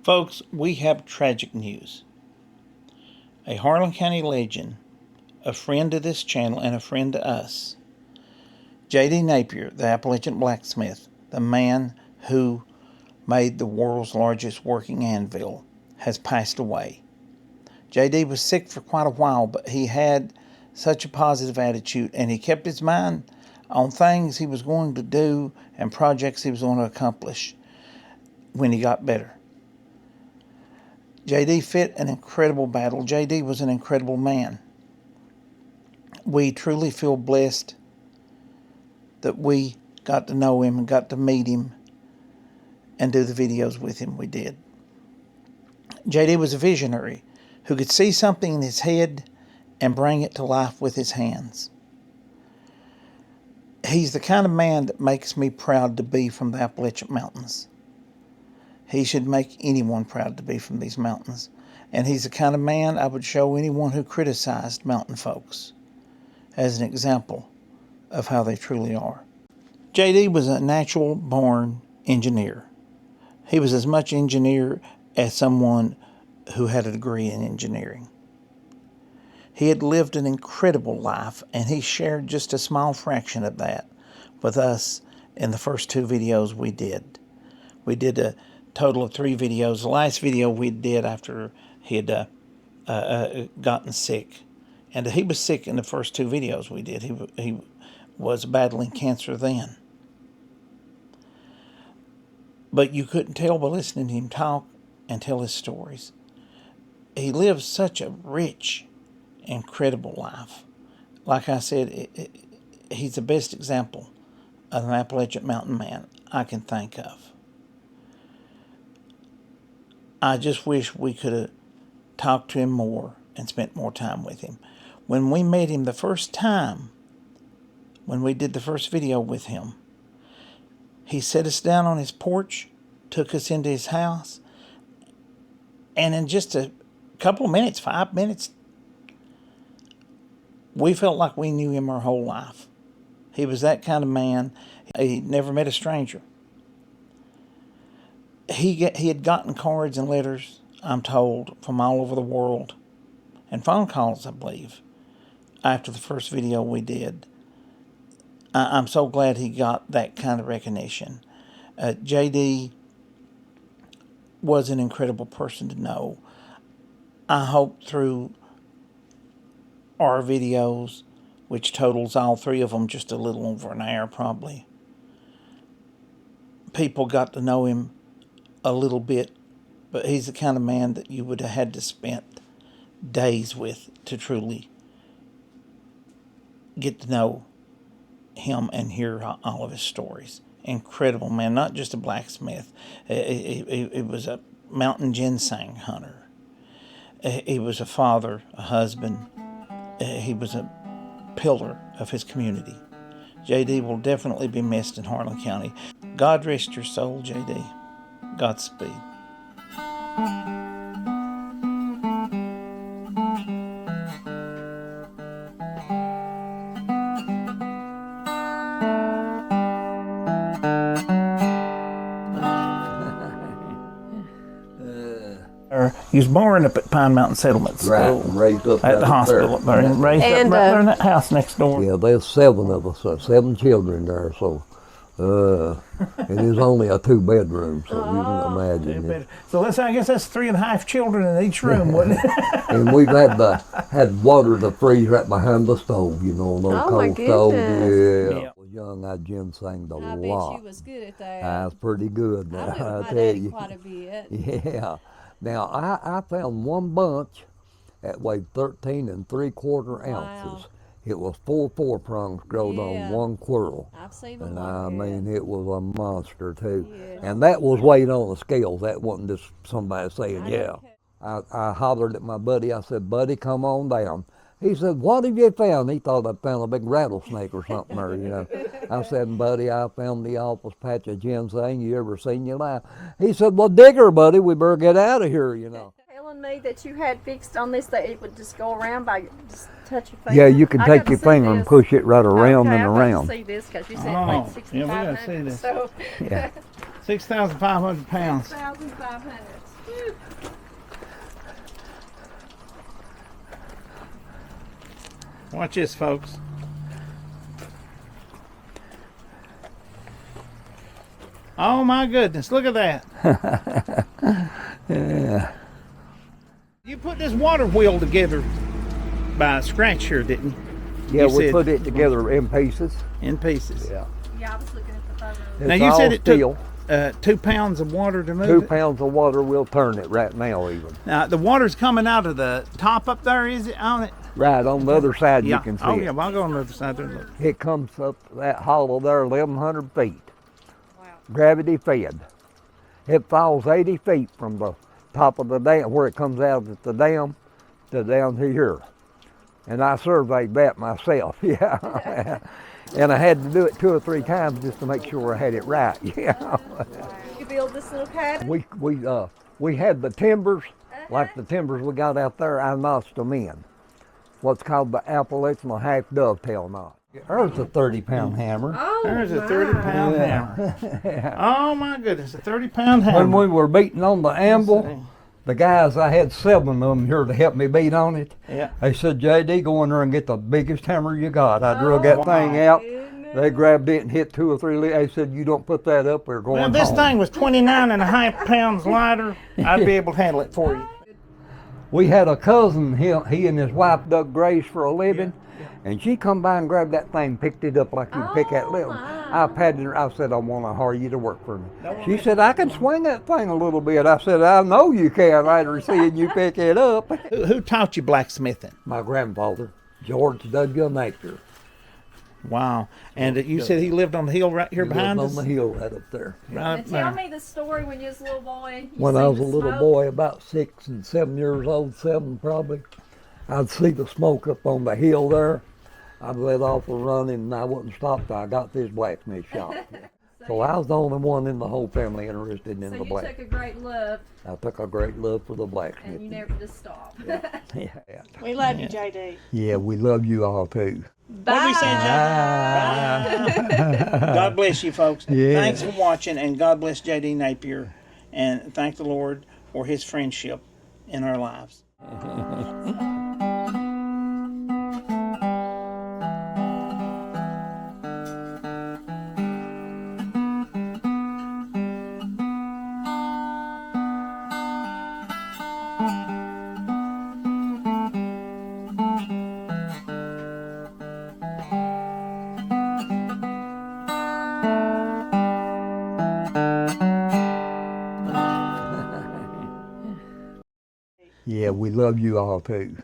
Folks, we have tragic news. A Harlan County legend, a friend to this channel and a friend to us, JD Napier, the Appalachian blacksmith, the man who made the world's largest working anvil, has passed away. JD was sick for quite a while, but he had such a positive attitude, and he kept his mind on things he was going to do and projects he was going to accomplish when he got better. JD fit an incredible battle. JD was an incredible man. We truly feel blessed that we got to know him and got to meet him and do the videos with him. We did. JD was a visionary who could see something in his head and bring it to life with his hands. He's the kind of man that makes me proud to be from the Appalachian Mountains. He should make anyone proud to be from these mountains. And he's the kind of man I would show anyone who criticized mountain folks as an example of how they truly are. JD was a natural-born engineer. He was as much engineer as someone who had a degree in engineering. He had lived an incredible life, and he shared just a small fraction of that with us in the first two videos we did. We did a total of 3 videos. The last video we did after he had gotten sick. And he was sick in the first 2 videos we did. He was battling cancer then. But you couldn't tell by listening to him talk and tell his stories. He lived such a rich, incredible life. Like I said, he's the best example of an Appalachian mountain man I can think of. I just wish we could have talked to him more and spent more time with him. When we met him the first time, when we did the first video with him, he set us down on his porch, took us into his house, and in just a couple of minutes, 5 minutes, we felt like we knew him our whole life. He was that kind of man. He never met a stranger. He had gotten cards and letters, I'm told, from all over the world, and phone calls, I believe, after the first video we did. I'm so glad he got that kind of recognition. JD was an incredible person to know. I hope through our videos, which totals all 3 of them just a little over an hour probably, people got to know him a little bit, but he's the kind of man that you would have had to spend days with to truly get to know him and hear all of his stories. Incredible man, not just a blacksmith. He was a mountain ginseng hunter. He was a father, a husband. He was a pillar of his community. JD will definitely be missed in Harlan County. God rest your soul, JD. Godspeed. He was born up at Pine Mountain Settlement School. Right, and raised up at the hospital up there, and raised up right there in that house next door. Yeah, there's 7 of us, 7 children there, so it is only a 2-bedroom, so you can imagine it. So I guess that's 3.5 children in each room, wouldn't it? And we've had water to freeze right behind the stove, you know, no cold stove. Yeah. I was young, I ginsenged a lot. I bet you was good at that. I was pretty good now, I tell you. Quite a bit. Yeah. Now, I found one bunch that weighed 13 3/4 ounces. It was 4 prongs growed on one quirl. I've seen them. And I mean, it was a monster too. Yeah. And that was weighed on the scales. That wasn't just somebody saying, yeah. I hollered at my buddy. I said, buddy, come on down. He said, what have you found? He thought I found a big rattlesnake or something, or, you know. I said, buddy, I found the awfulest patch of ginseng you ever seen in your life. He said, well, dig her, buddy. We better get out of here, you know. Telling me that you had fixed on this that it would just go around by just touch your finger. Yeah, you can take your finger and push it right around and around. I see this because you said like 6,500. Yeah, we got to see this. So yeah, 6,500 pounds. 6,500. Watch this, folks. Oh my goodness, look at that. Yeah. You put this water wheel together by scratch here, didn't you? Yeah, You we said- put it together in pieces. In pieces. Yeah. Yeah, I was looking at the photo. It's Now you all said it steel. took 2 pounds of water to move 2 it? pounds of water will turn it right now even. Now the water's coming out of the top up there, is it on it? Right on the other side Yeah. you can see Oh it. yeah, well, I'll go on the other side there and look. It comes up that hollow there 1,100 feet. Wow. Gravity fed. It falls 80 feet from the top of the dam, where it comes out at the dam, to down to here. And I surveyed that myself, yeah. And I had to do it 2 or 3 times just to make sure I had it right, yeah. You build this little cabin? We had the timbers, like the timbers we got out there, I notched them in. What's called the Appalachian half dovetail knot. There's a 30-pound hammer. Oh, There's a my. 30-pound hammer. Oh my goodness, a 30-pound hammer. When we were beating on the Let's anvil, see. the guys, I had 7 of them here to help me beat on it. Yeah. They said, JD, go in there and get the biggest hammer you got. I drug that thing out. They grabbed it and hit 2 or 3. They said, you don't put that up, we're going Well, this home. thing was 29.5 pounds lighter. I'd be able to handle it for you. We had a cousin, he and his wife dug graves for a living, and she come by and grabbed that thing, picked it up like you pick that little. I patted her, I said, I want to hire you to work for me. She said, I can swing that thing a little bit. I said, I know you can, after seeing you pick it up. Who taught you blacksmithing? My grandfather, George W. Napier. Wow. And you said he lived on the hill right here He behind lived us? on the hill right up there. Right And up tell there. me the story when you was a little boy. You When I seen was a the little smoke? boy, about 6 and 7 years old, 7 probably, I'd see the smoke up on the hill there. I'd let off a running and I wouldn't stop till I got this blacksmith shop. So I was the only one in the whole family interested in So the you black. took a great love I took a great love for the and blacksmith. you never just stopped. Yeah. We love you, JD. Yeah, we love you all too. What did we say, John? God bless you, folks. Yeah. Thanks for watching, and God bless JD Napier. And thank the Lord for his friendship in our lives. Yeah, we love you all too.